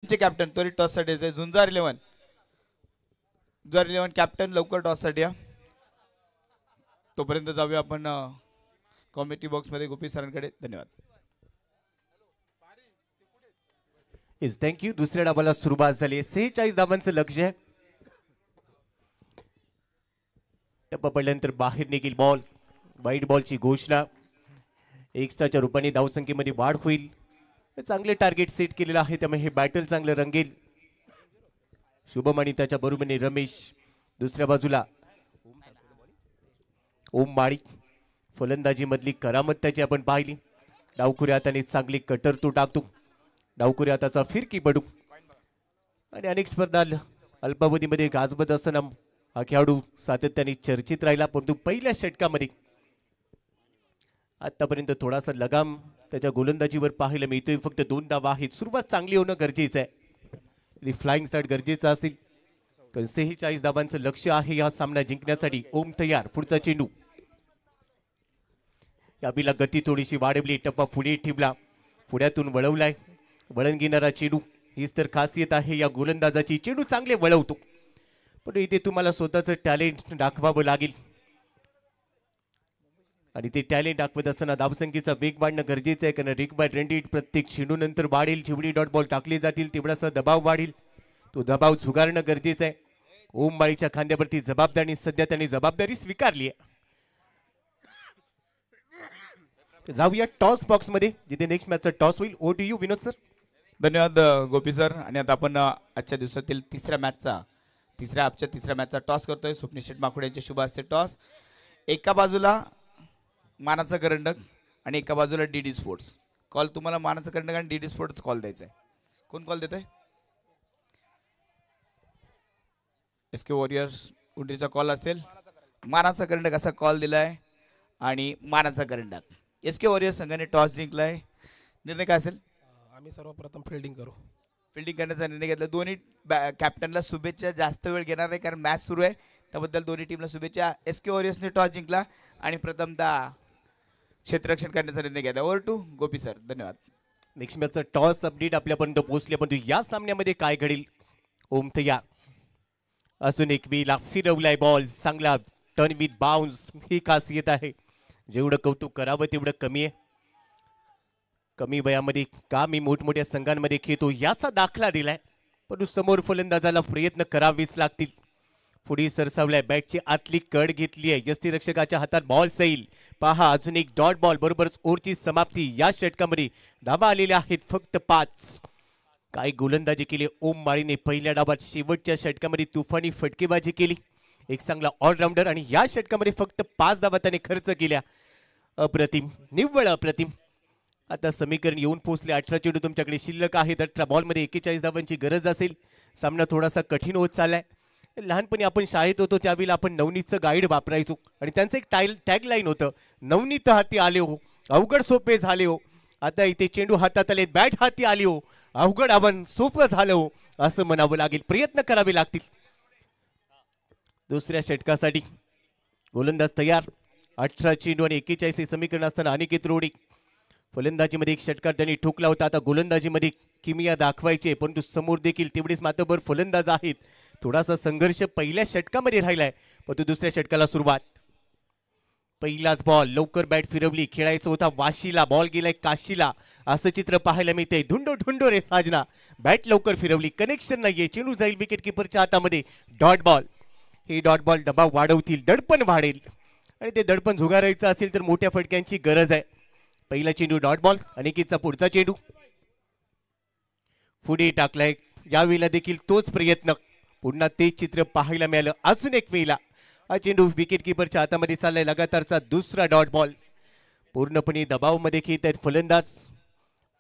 Captain त्वरित toss साठी झुंजार 11 captain लवकर टॉस साठी या. तोपर्यंत जाऊया आपण कॉमेडी बॉक्स मध्ये गोपी सरांकडे. धन्यवाद. इस थँक्यू. दुसऱ्या डावाला सुरुवात झाली. 46 धावांचं लक्ष्य आहे. टप्पा पडल्यानंतर बाहेर निघेल बॉल. वाईट बॉलची घोषणा. एक्स्ट्राच्या रूपाने धावसंख्येमध्ये वाढ होईल. चांगले टार्गेट सेट केलेलं आहे त्यामुळे हे बॅटल चांगलं रंगेल. शुभम आणि त्याच्या बरोबरीने रमेश. दुसऱ्या बाजूला ओम माळी. फलंदाजी मधली करामत त्याची आपण पाहिली. डावखुऱ्या हाताने चांगली कटर तो टाकतो. डावखुऱ्या हाताचा फिरकी बडू आणि अनेक स्पर्धा अल्पावधीमध्ये गाजवत असताना हा खेळाडू सातत्याने चर्चित राहिला. परंतु पहिल्या षटकामध्ये आतापर्यंत थोडासा लगाम त्याच्या गोलंदाजीवर पाहायला मिळतोय. फक्त 2 धावा आहेत. सुरुवात चांगली होणं गरजेचं आहे. फ्लाइंग स्टार्ट गरजेचा असेल. कारण 46 धावांचं लक्ष आहे या सामना जिंकण्यासाठी. ओम तयार. पुढचा चेंडू. याबीला गती थोडीशी वाढवली. टप्पा पुढे ठेवला. पुढ्यातून वळवलाय. वळण घेणारा चेंडू. हीच तर खासियत आहे या गोलंदाजाची. चेंडू चांगले वळवतो. पण इथे तुम्हाला स्वतःचं टॅलेंट दाखवावं लागेल आणि ते टॅलेंट दाखवत असताना धावसंख्येचा वेग वाढणं गरजेचं आहे. कारण रिक बाय रेंडेड प्रत्येक चेंडू नंतर वाढेल. जेवढी डॉट बॉल टाकले जातील तेवढासा दबाव वाढेल. तो दबाव झुगारणं गरजेचं आहे. ओम माळीच्या खांद्यावरती जबाबदारी. सध्या त्यांनी जबाबदारी स्वीकारली आहे. जाऊया टॉस बॉक्स मध्ये जिथे नेक्स्ट मॅचचा टॉस होईल. Over to you Vinod sir. धन्यवाद गोपी सर. आणि आता आपण आजच्या दिवसातील तिसऱ्या मॅचचा टॉस करतोय. स्वप्नील शेठ माखुडे यांचे शुभ असते टॉस. एका बाजूला मानाचा करंडक आणि एका बाजूला डीडी स्पोर्ट्स. कॉल तुम्हाला मानाचा करंडक आणि डीडी स्पोर्ट्स कॉल द्यायचा आहे. कोण कॉल देत आहे? एसके वॉरियर्स उंडीचा कॉल असेल. मानाचा करंडक असा कॉल दिलाय आणि मानाचा करंडक. एसके वॉरियर्स संघाने टॉस जिंकलाय. निर्णय काय असेल? आम्ही सर्वप्रथम फिल्डिंग करू. फिल्डिंग करण्याचा निर्णय घेतला. दोन्ही कॅप्टनला शुभेच्छा. जास्त वेळ घेणार नाही कारण मॅच सुरू आहे. त्याबद्दल दोन्ही टीमला शुभेच्छा. एसके वॉरियर्सने टॉस जिंकला आणि प्रथमतः क्षेत्ररक्षण करण्याचा निर्णय घेतला. Over two Gopi sir. धन्यवाद. नेक्स्ट मॅचचा टॉस अपडेट आपल्यापर्यंत पोहोचले. पण या सामन्यामध्ये काय घडेल? ओम तयार. अजून एक वेळेला फिरवलाय बॉल. चांगला टर्न विथ बाउन्स. ही खासियत आहे. जेवढं कौतुक करावं तेवढं कमी आहे. कमी वयामध्ये का मी मोठमोठ्या संघांमध्ये खेळतो याचा दाखला दिलाय. पण समोर फलंदाजाला प्रयत्न करावेच लागतील. पुढे सरसावलाय. बॅटची आतली कड घेतली आहे. यष्टीरक्षकाच्या हातात बॉल सैल. पहा अजून एक डॉट बॉल. बरोबरच ओव्हरची समाप्ती. या षटकामध्ये धावा आलेल्या आहेत फक्त 5. काय गोलंदाजी केली ओम माळीने पहिल्या डावात. शेवटच्या षटकामध्ये तुफानी फटकेबाजी केली. एक चांगला ऑलराऊंडर आणि या षटकामध्ये फक्त 5 धावा त्याने खर्च केल्या. अप्रतिम. निव्वळ अप्रतिम. आता समीकरण येऊन पोहोचले. 18 चेंडू तुमच्याकडे शिल्लक आहेत. 18 बॉलमध्ये 41 धावांची गरज असेल. सामना थोडासा कठीण होत चाललाय. लहानपणी आपण शाळेत होतो त्यावेळेला आपण नवनीतचं गाईड वापरायचो आणि त्यांचं एक टॅग लाईन होतं. नवनीत हाती आले हो, अवघड सोपे झाले हो. आता इथे चेंडू हातात आले, बॅट हाती आली हो, अवघड आव्हान सोपं झालं हो असं म्हणावं लागेल. प्रयत्न करावे लागतील. दुसऱ्या षटकासाठी गोलंदाज तयार. 18 चेंडू आणि 41 हे समीकरण असताना अनिकेत रोडे. फलंदाजीमध्ये एक षटकार त्यांनी ठोकला होता. आता गोलंदाजीमध्ये किमिया दाखवायचे परंतु समोर देखील तेवढेच मातबर फलंदाज आहेत. थोडासा संघर्ष पहिल्या षटकामध्ये राहिलाय. परंतु दुसऱ्या षटकाला सुरुवात. पहिलाच बॉल. लवकर बॅट फिरवली. खेळायचं होता वाशीला, बॉल गेलाय काशीला असं चित्र पाहायला मिळते. धुंडो धुंडो रे साजना. बॅट लवकर फिरवली. कनेक्शन नाहीये. चेंडू जाईल विकेट किपरच्या हातामध्ये. Dot ball. हे डॉट बॉल दबाव वाढवतील. दडपण वाढेल आणि ते दडपण झुगारायचं असेल तर मोठ्या फटक्यांची गरज आहे. पहिला चेंडू डॉट बॉल. अनिकेतचा पुढचा चेंडू पुढे टाकलाय. यावेळेला देखील तोच प्रयत्न. पुन्हा तेच चित्र पाहायला मिळालं. अजून एक वेळेला हा चेंडू विकेट किपरच्या हातामध्ये चाललाय. लगातारचा दुसरा डॉट बॉल. पूर्णपणे दबावमध्ये खेळत आहेत फलंदाज.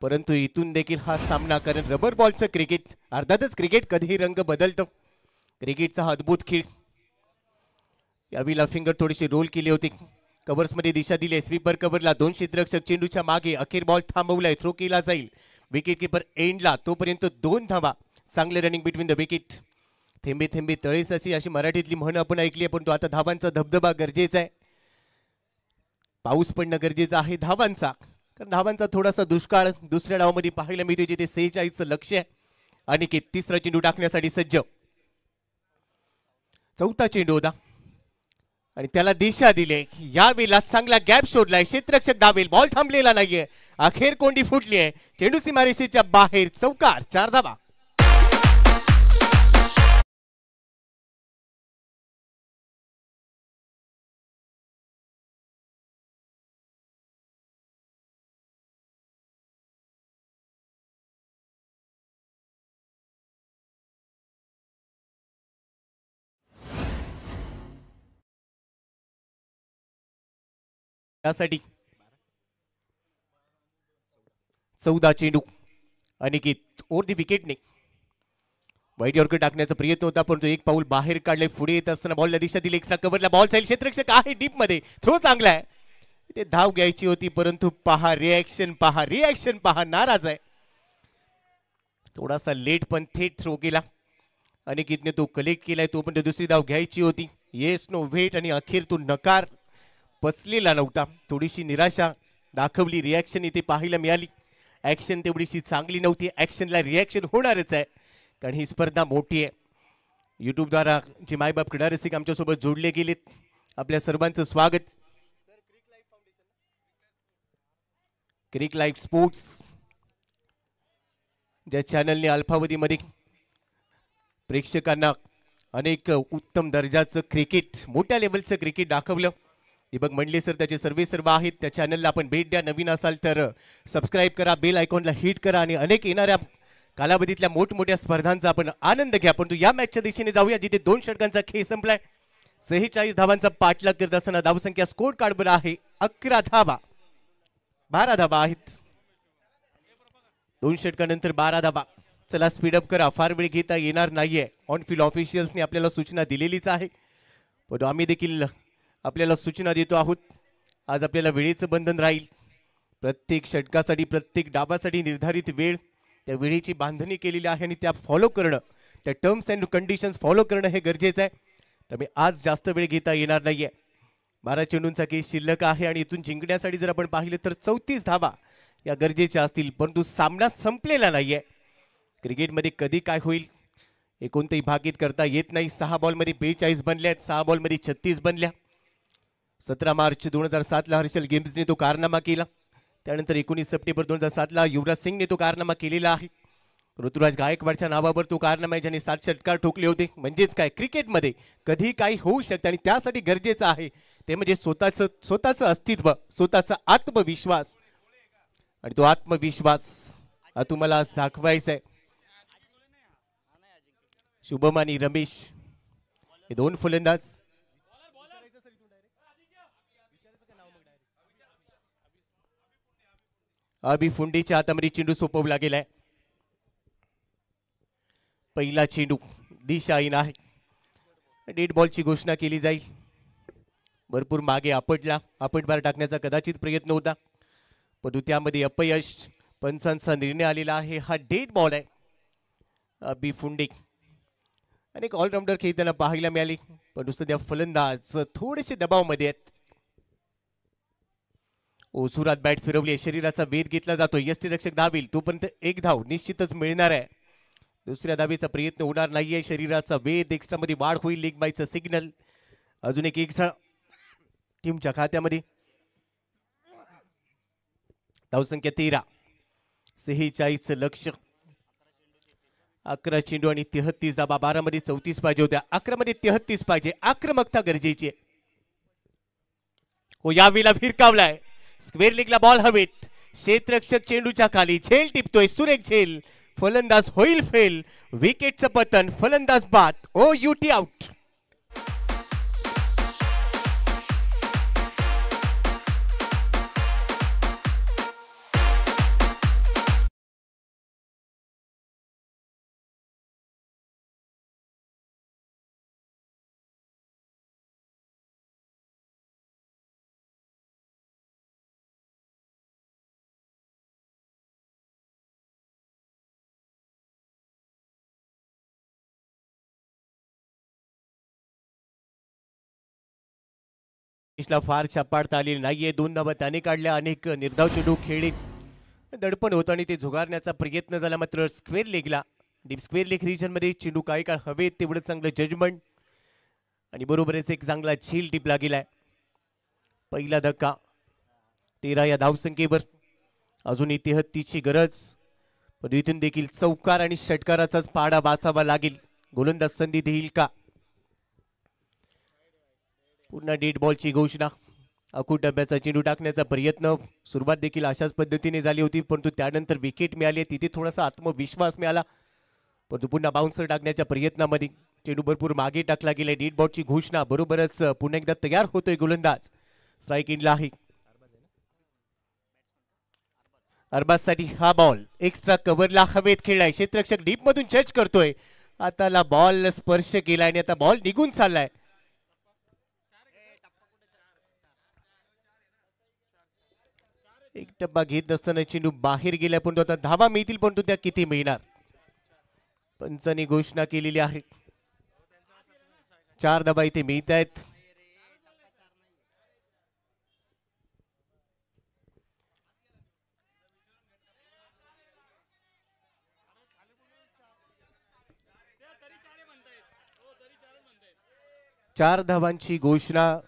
परंतु इथून देखील हा सामना कारण रबर बॉलचं क्रिकेट. अर्थातच क्रिकेट कधीही रंग बदलतं. क्रिकेटचा हा अद्भुत खेळ. यावेळेला फिंगर थोडीशी रोल केली होती. कव्हर्समध्ये दिशा दिली. स्वीपर कव्हरला 2 क्षेत्ररक्षक चेंडूच्या मागे. अखेर बॉल थांबवलाय. थ्रो केला जाईल. विकेट किपर एंडला. तोपर्यंत 2 धावा. चांगले रनिंग बिटवीन द विकेट. थेंबे थेंबे तळेसाची अशी मराठीतली म्हण आपण ऐकली आहे. परंतु आता धावांचा धबधबा गरजेचा आहे. पाऊस पडणं गरजेचं आहे धावांचा. कारण धावांचा थोडासा दुष्काळ दुसऱ्या डावामध्ये पाहायला मिळतो जिथे 46चं लक्ष आहे. अनिकेत तिसरा चेंडू टाकण्यासाठी सज्ज. चौथा चेंडू होता आणि त्याला दिशा दिली. यावेळेला चांगला गॅप शोधलाय क्षेत्ररक्षक दाबेल. बॉल थांबलेला नाहीये. अखेर कोंडी फुटली आहे. चेंडू सीमारेषेच्या बाहेर. चौकार. 4 धावा. त्यासाठी 14 चेंडू. अनिकेत ओर दी विकेटने वाईट यॉर्कर टाकण्याचा प्रयत्न होता, परंतु एक पाऊल बाहेर काढले. पुढे येत असताना बॉलला दिशा दिली. एक्स्ट्रा कव्हरला बॉल जाईल. क्षेत्ररक्षक आहे डीप मध्ये. थ्रो चांगला आहे. ते धाव घ्यायची होती, परंतु पहा रिॲक्शन पहा. नाराज आहे. थोडासा लेट पण थेट थ्रो केला. अनिकेतने तो कलेक्ट केलाय. तो पण दुसरी धाव घ्यायची होती. येस नो वेट आणि अखेर तो नकार पचलेला नव्हता. थोडीशी निराशा दाखवली. रिॲक्शन इथे पाहायला मिळाली. ऍक्शन तेवढीशी चांगली नव्हती. ऍक्शनला रिॲक्शन होणारच आहे, कारण ही स्पर्धा मोठी आहे. युट्यूबद्वारा जे मायबाप क्रीडा रसिक आमच्यासोबत जोडले गेलेत, आपल्या सर्वांचं स्वागत. क्रिक लाईफ स्पोर्ट्स ज्या चॅनलने अल्पावधीमध्ये प्रेक्षकांना अनेक उत्तम दर्जाचं क्रिकेट, मोठ्या लेवलचं क्रिकेट दाखवलं. दीपक मंडले सर त्याचे सर्व आहेत. त्या चॅनलला आपण भेट द्या. नवीन असाल तर सबस्क्राईब करा, बेल आयकॉनला हिट करा आणि अनेक येणाऱ्या कालावधीतल्या मोठमोठ्या स्पर्धांचा आपण आनंद घ्या. परंतु या मॅचच्या दिशेने जाऊया, जिथे 2 षटकांचा खेळ संपलाय. 46 धावांचा पाठलाग करत असताना धावसंख्या स्कोर कार्डवर आहे 11 धावा. 12 धावा आहेत. 2 षटकानंतर 12 धावा. चला स्पीडअप करा, फार वेळ घेता येणार नाहीये. ऑन फील्ड ऑफिशियल्सने आपल्याला सूचना दिलेलीच आहे, पण आम्ही देखील आपल्याला सूचना देतो आहोत. आज आपल्याला वेळेचं बंधन राहील. प्रत्येक षटकासाठी, प्रत्येक डावासाठी निर्धारित वेळ, त्या वेळेची बांधणी केलेली आहे आणि त्या फॉलो करणं, त्या टर्म्स अँड कंडिशन्स फॉलो करणं हे गरजेचं आहे. त्यामुळे आज जास्त वेळ घेता येणार नाहीये. 12 चेंडूंचा केस शिल्लक आहे आणि इथून जिंकण्यासाठी जर आपण पाहिलं तर 34 धावा या गरजेच्या असतील, परंतु सामना संपलेला नाहीये. क्रिकेटमध्ये कधी काय होईल हे कोणतेही भाकीत करता येत नाही. 6 बॉलमध्ये 42 बनल्या आहेत. 6 बॉलमध्ये 36 बनल्या. 17 मार्च 2007ला हर्षल गेम्सने तो कारनामा केला. त्यानंतर 19 सप्टेंबर 2007ला युवराज सिंगने तो कारनामा केलेला आहे. ऋतुराज गायकवाडच्या नावावर तो कारनामा आहे, ज्याने 7 षटकार ठोकले होते. म्हणजेच काय, क्रिकेटमध्ये कधी काही होऊ शकते आणि त्यासाठी गरजेचं आहे ते म्हणजे स्वतःचं अस्तित्व, स्वतःचा आत्मविश्वास. आणि तो आत्मविश्वास तुम्हाला आज दाखवायचा आहे. शुभम आणि रमेश हे 2 फलंदाज. अभि फुंडीच्या हातामध्ये चेंडू सोपवला गेलाय. पहिला चेंडू दिशाहीन आहे. डेड बॉलची घोषणा केली जाईल. भरपूर मागे आपटला. आपटबार टाकण्याचा कदाचित प्रयत्न होता, परंतु त्यामध्ये अपयश. पंचांचा निर्णय आलेला आहे. हा डेड बॉल आहे. अभि फुंडी अनेक ऑलराऊंडर खेळताना पाहायला मिळाली, पण सध्या फलंदाज थोडेसे दबावमध्ये आहेत. ओसुरात बॅट फिरवली. शरीराचा वेध घेतला जातोय. यष्टीरक्षक धावेल तोपर्यंत 1 धाव निश्चितच मिळणार आहे. दुसऱ्या धावेचा प्रयत्न होणार नाहीये. शरीराचा वेध, एक्स्ट्रा मध्ये वाढ होईल. लेग बायचं सिग्नल. अजून एक एक्स्ट्रा टीमच्या खात्यामध्ये. धावसंख्या 13. 46 लक्ष. 11 चेंडू आणि 33 धावा. 12 मध्ये 34 पाहिजे होत्या. 11 मध्ये 33 पाहिजे. आक्रमकता गरजेची आहे. हो, यावेळेला फिरकावलाय. स्क्वेअर लेगला बॉल हवेत. क्षेत्ररक्षक चेंडूच्या खाली. झेल टिपतोय. सुरेख झेल. फलंदाज होईल फेल. विकेटचं पतन. फलंदाज बाद. ओ युटी आउट. फार छापाडता आलेली नाहीये. 2 धावा त्याने काढल्या. अनेक निर्धाव चेंडू खेळले. दडपण होतं आणि ते झुगारण्याचा प्रयत्न झाला, मात्र स्क्वेअर लेगला डीप स्क्वेअर लेग रिजन मध्ये चेंडू काही काळ हवेत तेवढं चांगलं जजमेंट आणि बरोबरच एक चांगला झील टिपला गेलाय. पहिला धक्का 13 या धावसंख्येवर. अजूनही 33ची गरज, पण इथून देखील चौकार आणि षटकाराचाच पाडा वाचावा लागेल. गोलंदाज संधी देईल का? पुन्हा डेड बॉलची घोषणा. अकूट डब्याचा चेंडू टाकण्याचा प्रयत्न सुरुवात देखील अशाच पद्धतीने झाली होती, परंतु त्यानंतर विकेट मिळाली. तिथे थोडासा आत्मविश्वास मिळाला, परंतु पुन्हा बाउन्सर टाकण्याच्या प्रयत्नामध्ये चेंडू भरपूर मागे टाकला गेला. डेड बॉलची घोषणा. बरोबरच पुन्हा एकदा तयार होतोय गोलंदाज. स्ट्राईक इनला आहे. अरबाजसाठी हा बॉल एक्स्ट्रा कव्हरला हवेत खेळलाय. क्षेत्ररक्षक डीप मधून जज करतोय. आताला बॉल स्पर्श केलाय आणि आता बॉल निघून चाललाय. एक टप्पा घेत असताना चेंडू बाहेर गेला, पण आता धावा मिळतील, परंतु त्या किती मिळणार? पंचांनी घोषणा केलेली आहे. 4 धावा इथे मिळत आहेत. चार धावांची घोषणा.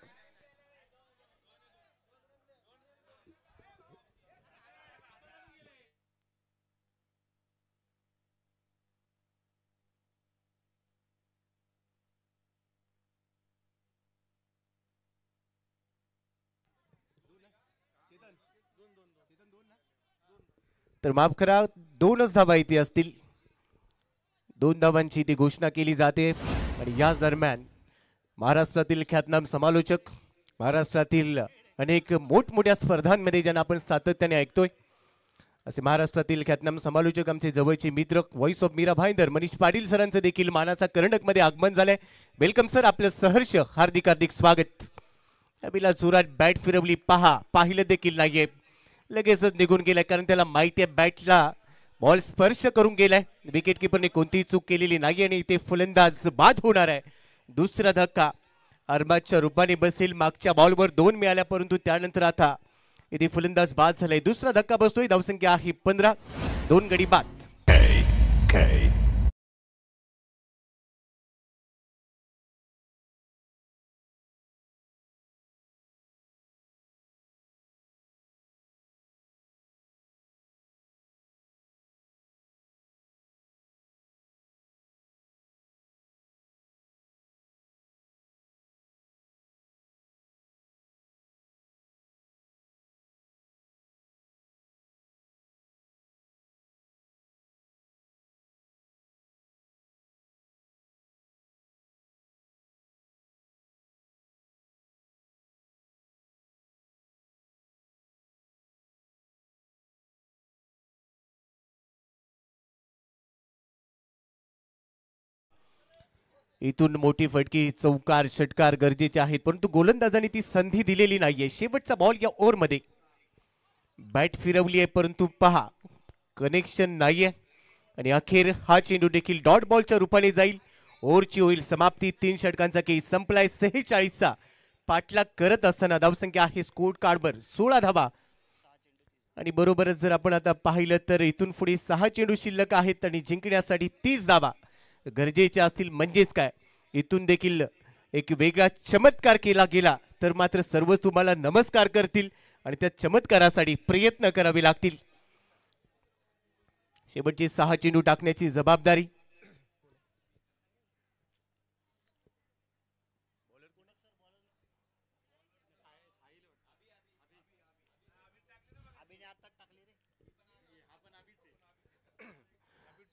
तर माफ करा, 2च धावा इथे असतील. 2 धावांची ती घोषणा केली जाते. आणि याच दरम्यान महाराष्ट्रातील ख्यातनाम समालोचक, महाराष्ट्रातील अनेक मोठमोठ्या स्पर्धांमध्ये ज्यांना आपण सातत्याने ऐकतोय, असे महाराष्ट्रातील ख्यातनाम समालोचक आमचे जवळचे मित्र व्हॉइस ऑफ मीरा भाईंदर मनीष पाटील सरांचं देखील मानाचा करंडक मध्ये आगमन झालंय. वेलकम सर, आपलं सहर्ष हार्दिक हार्दिक स्वागत. अभिला जोरात बॅट फिरवली, पाहिलं देखील नाहीये, लगेचच निघून गेलाय, कारण त्याला माहिती आहे बॅटला बॉल स्पर्श करून गेलाय. विकेट किपरने कोणतीही चूक केलेली नाही आणि इथे फलंदाज बाद होणार आहे. दुसरा धक्का अरबाजच्या रूपाने बसेल. मागच्या बॉलवर 2 मिळाल्या, परंतु त्यानंतर आता इथे फलंदाज बाद झालाय. दुसरा धक्का बसतोय. धावसंख्या आहे 15. 2 गडी बाद. इथून मोठी फटकी, चौकार, षटकार गरजेचे आहेत, परंतु गोलंदाजांनी ती संधी दिलेली नाहीये. शेवटचा बॉल या ओव्हरमध्ये. बॅट फिरवली आहे, परंतु पहा कनेक्शन नाहीये आणि अखेर हा चेंडू देखील डॉट बॉलच्या रूपाने जाईल. ओव्हरची होईल समाप्ती. 3 षटकांचा केस संपलाय. 46चा पाठलाग करत असताना धावसंख्या आहे स्कोर कार्डवर 16 धावा. आणि बरोबरच जर आपण आता पाहिलं तर इथून पुढे 6 चेंडू शिल्लक आहेत आणि जिंकण्यासाठी 30 धावा गरजेच्या असतील. म्हणजेच काय, इथून देखील एक वेगळा चमत्कार केला गेला तर मात्र सर्वच तुम्हाला नमस्कार करतील आणि त्या चमत्कारासाठी प्रयत्न करावे लागतील. शेवटचे 6 चेंडू टाकण्याची जबाबदारी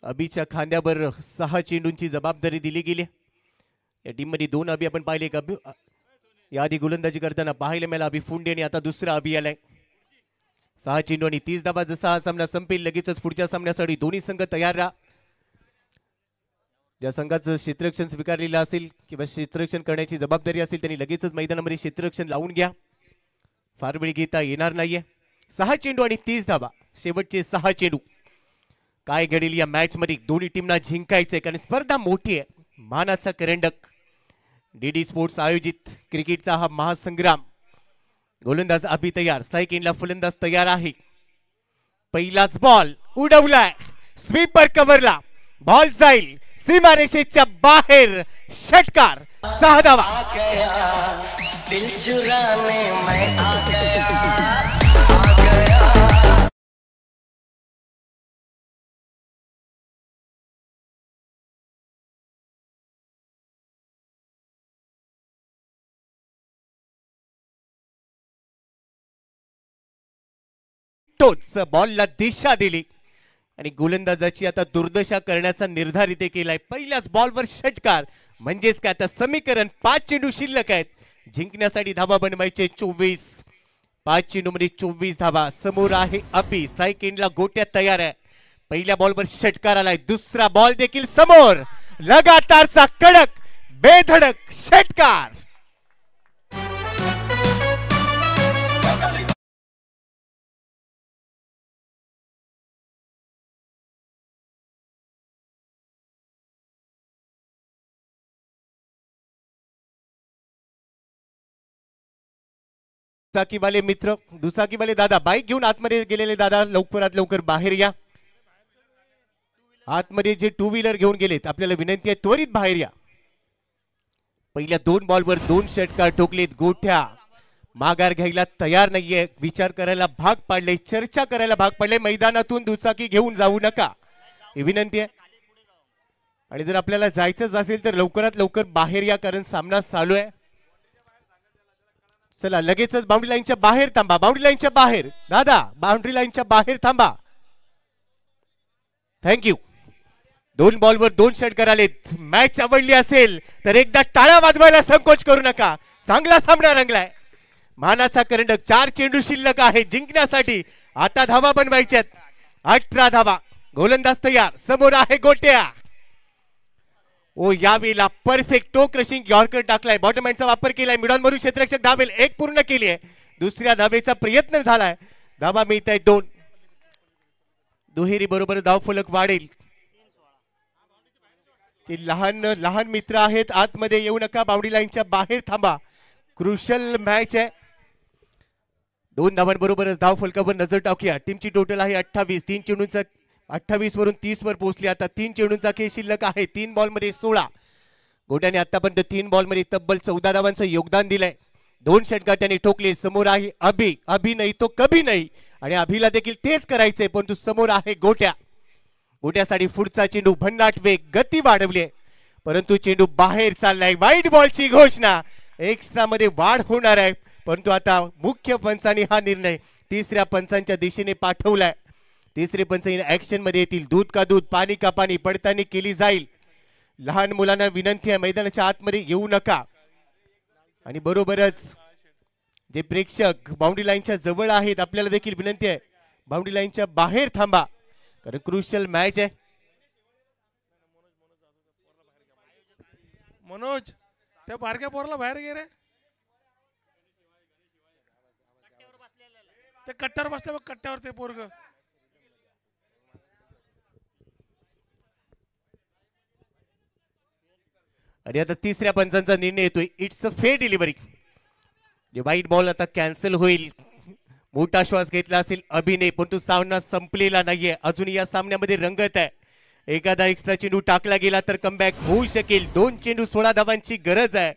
अभिच्या खांद्यावर 6 चेंडूंची जबाबदारी दिली गेली. या टीम मध्ये 2 अभि आपण पाहिले. याआधी गोलंदाजी करताना पाहायला मिळाला अभि फुंडे आणि आता दुसरा अभि आलाय. 6 चेंडू आणि 30 धावा. जसा हा सामना संपेल लगेचच पुढच्या सामन्यासाठी दोन्ही संघ तयार राहा. ज्या संघाचं क्षेत्ररक्षण स्वीकारलेलं असेल किंवा क्षेत्ररक्षण करण्याची जबाबदारी असेल त्यांनी लगेचच मैदानामध्ये क्षेत्ररक्षण लावून घ्या. फार वेळ घेता येणार नाहीये. 6 चेंडू आणि 30 धावा. शेवटचे 6 चेंडू. काय घडेल या मॅच मध्ये? दोन्ही टीमना जिंकायचंय कारण स्पर्धा मोठी आहे. मानाचा करंडक. डीडी स्पोर्ट्स आयोजित क्रिकेटचा हा महासंग्राम. गोलंदाज अभि तयार. स्ट्राईक एंडला फलंदाज तयार आहे. पहिलाच बॉल उडवलाय स्वीपर कव्हरला. बॉल जाईल सीमारेषेच्या बाहेर, षटकार, 6 धावा. दिल चुराने मैं आ गया. तोच बॉलला दिशा दिली आणि गोलंदाजाची आता दुर्दशा करण्याचा निर्धार इथे केलाय. पहिल्याच बॉलवर षटकार, म्हणजेच काय आता समीकरण 5 चेंडू शिल्लक आहेत. जिंकण्यासाठी धावा बनवायचे 24. 5 चेंडूमध्ये 24 धावा. समोर आहे अपी, स्ट्राईक एंडला गोट्या तयार आहे. पहिल्या बॉलवर षटकार आलाय, दुसरा बॉल देखील समोर, लगातारचा कडक बेधडक षटकार. दुचाकीवाले मित्र, दुचाकीवाले दादा, बाईक घेऊन आतमध्ये गेलेले दादा लवकरात लवकर बाहेर या. आतमध्ये जे टू व्हीलर घेऊन गेलेत आपल्याला विनंती आहे त्वरित बाहेर या. पहिल्या 2 बॉलवर 2 षटकार ठोकलेत. गोठ्या माघार घ्यायला तयार नाहीये, विचार करायला भाग पाडले, चर्चा करायला भाग पाडले. मैदानातून दुचाकी घेऊन जाऊ नका ही विनंती आहे. आणि जर आपल्याला जायचंच असेल तर लवकरात लवकर बाहेर या, कारण सामना चालू आहे. चला लगेचच बाउंड्री लाईनच्या बाहेर थांबा. बाउंड्री लाईनच्या बाहेर दादा, बाउंड्री लाईनच्या बाहेर थांबा. थँक्यू. 2 बॉलवर 2 षटकार आलेत. मॅच आवडली असेल तर एकदा टाळ्या वाजवायला संकोच करू नका. चांगला सामना रंगलाय. मानाचा करंडक. 4 चेंडू शिल्लक आहे जिंकण्यासाठी. आता धावा बनवायच्यात 18 धावा. गोलंदाज तयार. समोर आहे गोट्या. ओ यावेळेला परफेक्ट टो क्रशिंग यॉर्कर टाकलाय. बॉटम हँडचा वापर केलाय. मिडॉन मधून क्षेत्ररक्षक धावेल. 1 पूर्ण केली आहे. दुसऱ्या धावेचा प्रयत्न झालाय. धावा मिळत आहे 2. दुहेरी बरोबर धावफलक वाढेल. ते लहान लहान मित्र आहेत, आतमध्ये येऊ नका. बाउंड्री लाईनच्या बाहेर थांबा. क्रुशल मॅच आहे. 2 धावांबरोबरच धावफलकावर नजर टाकूया. टीमची टोटल आहे 28. 3 चेंडूंचा 28 वरून 30 वर पोहोचली. आता 3 चेंडूंचा खेळ शिल्लक आहे. 3 बॉलमध्ये 16. गोट्याने आतापर्यंत 3 बॉलमध्ये तब्बल 14 धावांचं योगदान दिलंय. 2 षटकार त्याने ठोकले. समोर आहे अभि. अभि नाही तो कभी नाही, आणि अभिला देखील तेच करायचंय, परंतु समोर आहे गोट्या. गोट्यासाठी पुढचा चेंडू भन्नाट वेग, गती वाढवली, परंतु चेंडू बाहेर चाललाय. वाईट बॉलची घोषणा. एक्स्ट्रा मध्ये वाढ होणार आहे, परंतु आता मुख्य पंचांनी हा निर्णय 3ऱ्या पंचांच्या दिशेने पाठवलाय. 3रे पंच ऍक्शन मध्ये येतील. दूध का दूध, पाणी का पाणी पडताना केली जाईल. लहान मुलांना विनंती आहे, मैदानाच्या आतमध्ये येऊ नका. आणि बरोबरच जे प्रेक्षक बाउंड्री लाईनच्या जवळ आहेत, आपल्याला देखील विनंती आहे बाउंड्री लाईनच्या बाहेर थांबा, कारण क्रुशियल मॅच आहे. मनोज, त्या बारक्या पोराला बाहेर गे रे. ते कट्ट्यावर बसले बघ, कट्ट्यावर ते पोरग. आणि आता 3ऱ्या पंचांचा निर्णय येतोय. It's a fair delivery. जे वाईट बॉल आता कॅन्सल होईल. मोठा श्वास घेतला असेल अभिनय, परंतु सामना संपलेला नाहीये. अजून या सामन्यामध्ये रंगत आहे. एखादा एक्स्ट्रा चेंडू टाकला गेला तर कमबॅक होऊ शकेल. 2 चेंडू 16 धावांची गरज आहे.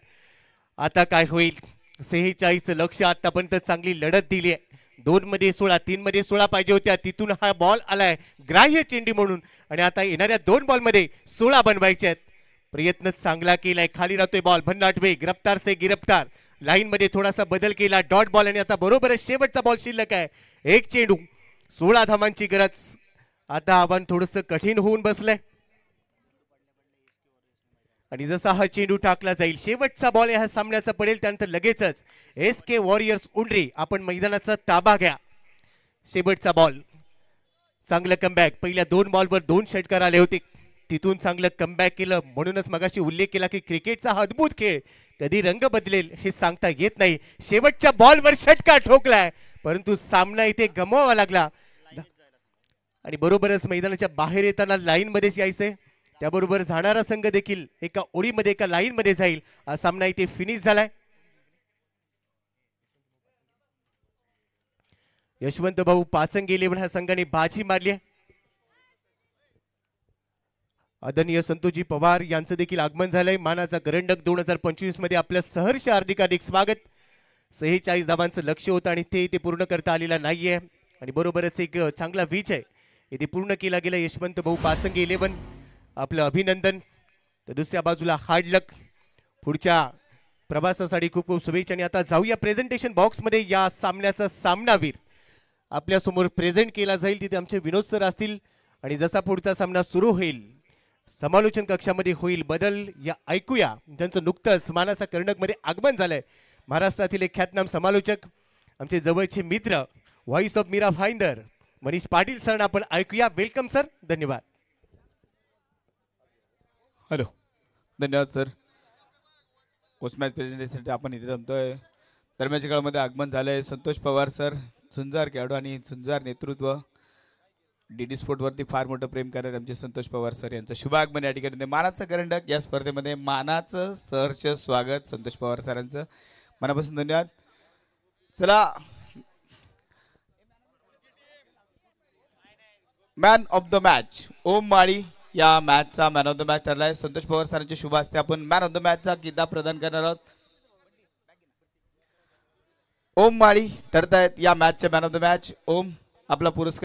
आता काय होईल? 46 लक्ष. आतापर्यंत चांगली लढत दिली आहे. 2 मध्ये 16, 3 मध्ये 16 पाहिजे होत्या. तिथून हा बॉल आलाय ग्राह्य चेंडी म्हणून, आणि आता येणाऱ्या 2 बॉलमध्ये 16 बनवायचे आहेत. प्रयत्न चांगला केलाय. खाली राहतोय बॉल. भन्नाट वेग, रफ्तार से गिरफ्तार. लाईन मध्ये थोडासा बदल केला. डॉट बॉल, आणि आता बरोबरच शेवटचा बॉल शिल्लक आहे. 1 चेंडू 16 धावांची गरज. आता आव्हान थोडंसं कठीण होऊन बसलंय. आणि जसा हा चेंडू टाकला जाईल, शेवटचा बॉल या सामन्याचा पडेल, त्यानंतर लगेचच SK वॉरियर्स उंडरी आपण मैदानाचा ताबा घ्या. शेवटचा बॉल. चांगलं कमबॅक. पहिल्या 2 बॉलवर 2 षटकार आले होते, तिथून चांगलं कमबॅक केलं. म्हणूनच मगाशी उल्लेख केला की क्रिकेटचा हा अद्भुत खेळ कधी रंग बदलेल हे सांगता येत नाही. शेवटच्या बॉलवर षटकार ठोकलाय, परंतु सामना इथे गमवावा लागला. आणि बरोबरच मैदानाच्या बाहेर येताना लाईन मध्येच यायचंय. त्याबरोबर जाणारा संघ देखील एका ओळीमध्ये एका लाईन मध्ये जाईल. हा सामना इथे फिनिश झालाय. यशवंत भाऊ पाचंगे 11 ह्या संघाने बाजी मारली आहे. आदरणीय संतोषजी पवार यांचं देखील आगमन झालंय. मानाचा करंडक 2025 मध्ये आपलं सहर्ष हार्दिक स्वागत. 46 धावांचं लक्ष होतं आणि ते पूर्ण करता आलेलं नाहीये आणि बरोबरच एक चांगला विच आहे इथे पूर्ण केला गेला. यशवंत भाऊ पाचंगे 11 आपलं अभिनंदन. तर दुसऱ्या बाजूला हार्ड लक पुढच्या प्रवासासाठी खूप खूप शुभेच्छा. आणि आता जाऊया प्रेझेंटेशन बॉक्समध्ये. या सामन्याचा सामनावीर आपल्या समोर प्रेझेंट केला जाईल. तिथे आमचे विनोद सर असतील आणि जसा पुढचा सामना सुरू होईल समालोचन कक्षामध्ये होईल बदल या ऐकूया. त्यांचं नुकतंच मानाचा कर्णकमध्ये आगमन झालंय. महाराष्ट्रातील एक ख्यातनाम समालोचक आमचे जवळचे मित्र voice of Mira Bhayandar Manish Patil sir आपण ऐकूया. Welcome sir. धन्यवाद. हॅलो, धन्यवाद सर. पोस्ट मॅच प्रेझेंटेशनसाठी आपण इथे जमतोय. दरम्यानच्या काळामध्ये आगमन झालंय संतोष पवार सर. झुंजार खेळाडू आणि झुंजार नेतृत्व. डीडी स्पोर्टवरती फार मोठं प्रेम करणारे आमचे संतोष पवार सर यांचं शुभ आगमन या ठिकाणी. मानाचं करंडक या स्पर्धेमध्ये मानाचं सहर्ष स्वागत संतोष पवार सरांचं. मनापासून धन्यवाद. चला, man of the match Om Mali या मॅचचा मॅन ऑफ द मॅच ठरलाय. संतोष पवार सरांच्या शुभ हस्ते आपण मॅन ऑफ द मॅचचा किताब प्रदान करणार आहोत. ओम माळी ठरतायत या मॅचचे मॅन ऑफ द मॅच. ओम, आपला पुरस्कार